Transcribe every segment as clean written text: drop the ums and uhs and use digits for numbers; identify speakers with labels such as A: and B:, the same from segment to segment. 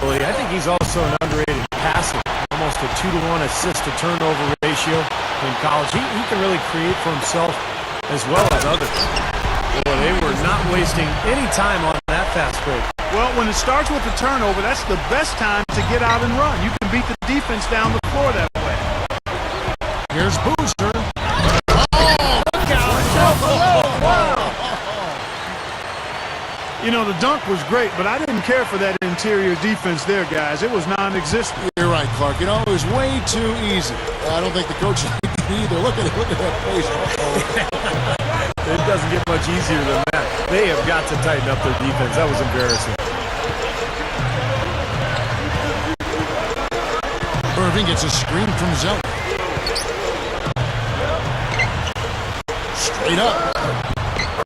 A: ability. I think he's also an underrated passer. Almost a 2-to-1 assist-to-turnover ratio in college. He can really create for himself as well as others. Boy, they were not wasting any time on that fast break.
B: Well, when it starts with the turnover, that's the best time to get out and run. You can beat the defense down the floor that way.
C: Here's Boozer.
B: You know, the dunk was great, but I didn't care for that interior defense there, guys. It was non-existent.
C: You're right, Clark. You know, it was way too easy. I don't think the coach liked it either. Look at that face.
A: It doesn't get much easier than that. They have got to tighten up their defense. That was embarrassing.
C: Irving gets a screen from Zeller. Straight up.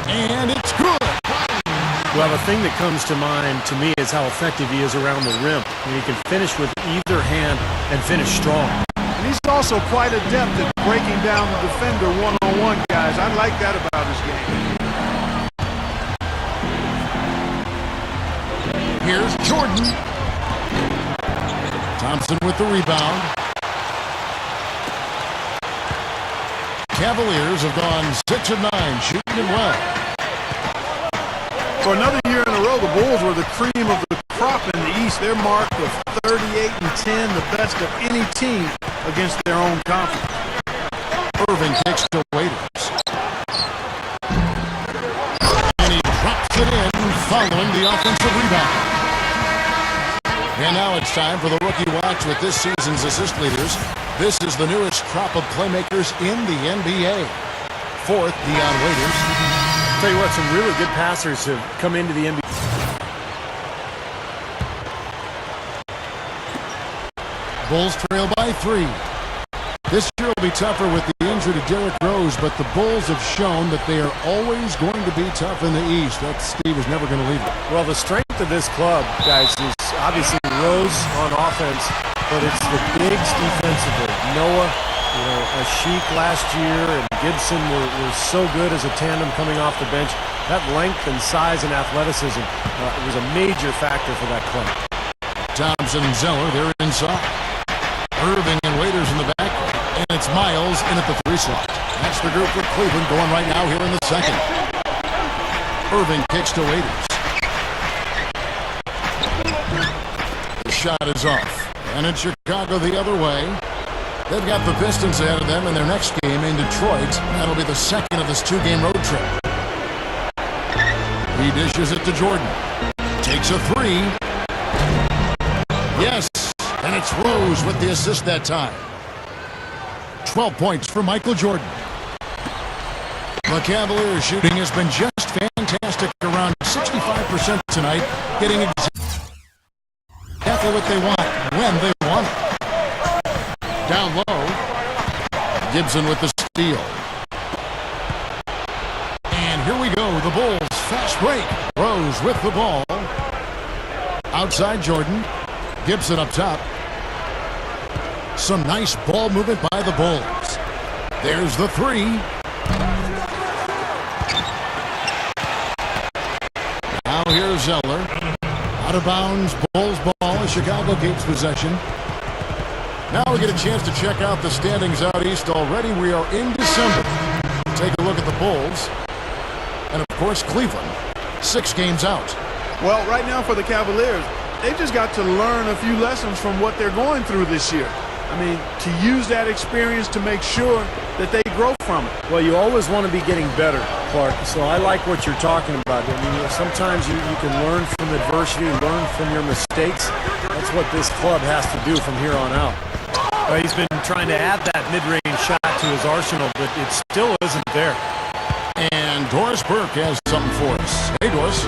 C: And it's good.
A: Well, the thing that comes to mind to me is how effective he is around the rim. He can finish with either hand and finish strong.
B: And he's also quite adept at breaking down the defender one-on-one, guys. I like that about his game.
C: Here's Jordan. Thompson with the rebound. Cavaliers have gone 6 of 9, shooting it well.
B: For another year in a row, the Bulls were the cream of the crop in the East. Their mark of 38-10, the best of any team against their own conference.
C: Irving kicks to Waiters. And he drops it in following the offensive rebound. And now it's time for the Rookie Watch with this season's assist leaders. This is the newest crop of playmakers in the NBA. Fourth, Dion Waiters.
A: Tell you what, some really good passers have come into the NBA.
C: Bulls trail by 3. This year will be tougher with the injury to Derrick Rose, but the Bulls have shown that they are always going to be tough in the East. That Steve is never going to leave it.
A: Well, the strength of this club, guys, is obviously Rose on offense, but it's the bigs defensively. Noah, Ashiq last year and Gibson were so good as a tandem coming off the bench. That length and size and athleticism was a major factor for that club.
C: Thompson and Zeller, they're inside. Irving and Waiters in the back. And it's Miles in at the 3 slot. That's the group for Cleveland going right now here in the second. Irving kicks to Waiters. The shot is off. And it's Chicago the other way. They've got the Pistons ahead of them in their next game in Detroit. That'll be the second of this 2-game road trip. He dishes it to Jordan. Takes a 3. Yes, and it's Rose with the assist that time. 12 points for Michael Jordan. The Cavaliers shooting has been just fantastic, around 65% tonight, getting exactly what they want, when they want it. Down low, Gibson with the steal. And here we go, the Bulls, fast break. Rose with the ball. Outside Jordan, Gibson up top. Some nice ball movement by the Bulls. There's the 3. Now here's Zeller. Out of bounds, Bulls ball as Chicago keeps possession. Now we get a chance to check out the standings out east already. We are in December. Take a look at the Bulls. And, of course, Cleveland, 6 games out.
B: Well, right now for the Cavaliers, they've just got to learn a few lessons from what they're going through this year. I mean, to use that experience to make sure that they grow from it.
A: Well, you always want to be getting better, Clark. So I like what you're talking about. I mean, sometimes you can learn from adversity, learn from your mistakes. That's what this club has to do from here on out. He's been trying to add that mid-range shot to his arsenal, but it still isn't there.
C: And Doris Burke has something for us. Hey, Doris.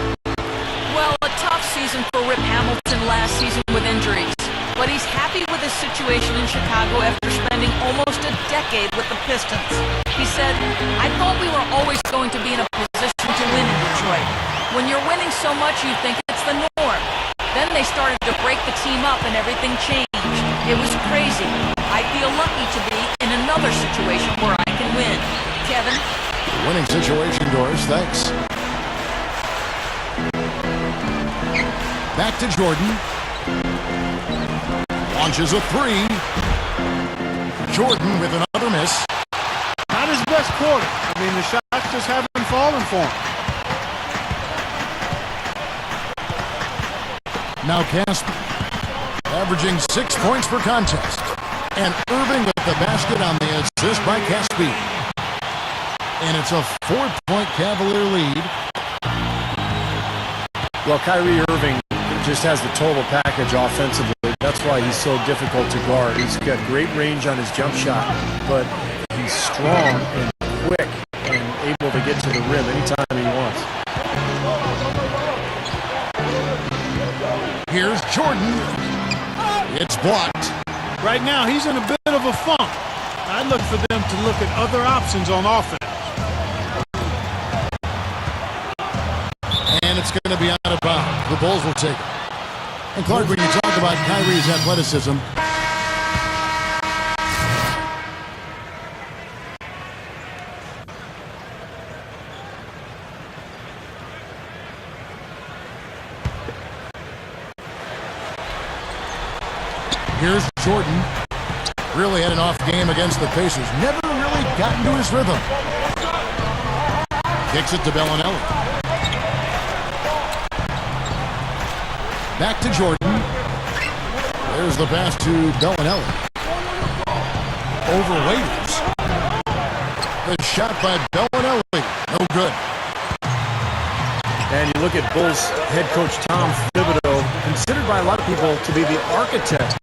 D: Well, a tough season for Rip Hamilton last season with injuries. But he's happy with his situation in Chicago after spending almost a decade with the Pistons. He said, I thought we were always going to be in a position to win in Detroit. When you're winning so much, you think it's the norm. Then they started to break the team up and everything changed. It was crazy. I feel lucky to be in another situation where I can win. Kevin?
C: Winning situation, Doris. Thanks. Back to Jordan. launches a three. Jordan with another miss.
B: Not his best quarter. I mean, the shots just haven't fallen for him.
C: Now Casper, averaging 6 points per contest. And Irving with the basket on the assist by Caspi. And it's a 4-point Cavalier lead.
A: Well, Kyrie Irving just has the total package offensively. That's why he's so difficult to guard. He's got great range on his jump shot, but he's strong and quick and able to get to the rim anytime he wants.
C: Here's Jordan. It's blocked.
B: Right now, he's in a bit of a funk. I'd look for them to look at other options on offense.
C: And it's going to be out of bounds. The Bulls will take it. And Clark, when you talk about Kyrie's athleticism, here's Jordan. Really had an off game against the Pacers. Never really got into his rhythm. Kicks it to Bellinelli. Back to Jordan. There's the pass to Bellinelli. Over Waiters. The shot by Bellinelli. No good.
A: And you look at Bulls head coach Tom Thibodeau, considered by a lot of people to be the architect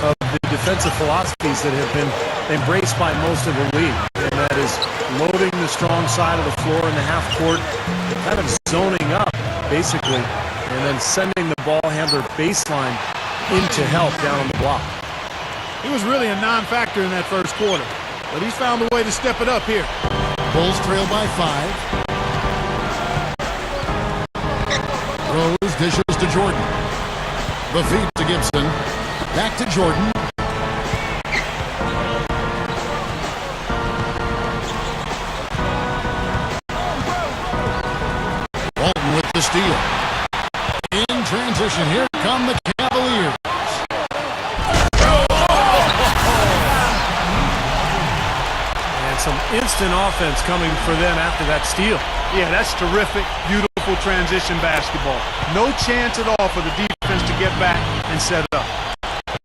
A: of the defensive philosophies that have been embraced by most of the league, and that is loading the strong side of the floor in the half court, kind of zoning up, basically, and then sending the ball handler baseline into help down on the block.
B: He was really a non-factor in that first quarter, but he's found a way to step it up here.
C: Bulls trail by 5. Rose dishes to Jordan. The feed to Gibson. Back to Jordan. Walton with the steal. In transition, here come the Cavaliers.
A: And some instant offense coming for them after that steal.
B: Yeah, that's terrific, beautiful transition basketball. No chance at all for the defense to get back and set up.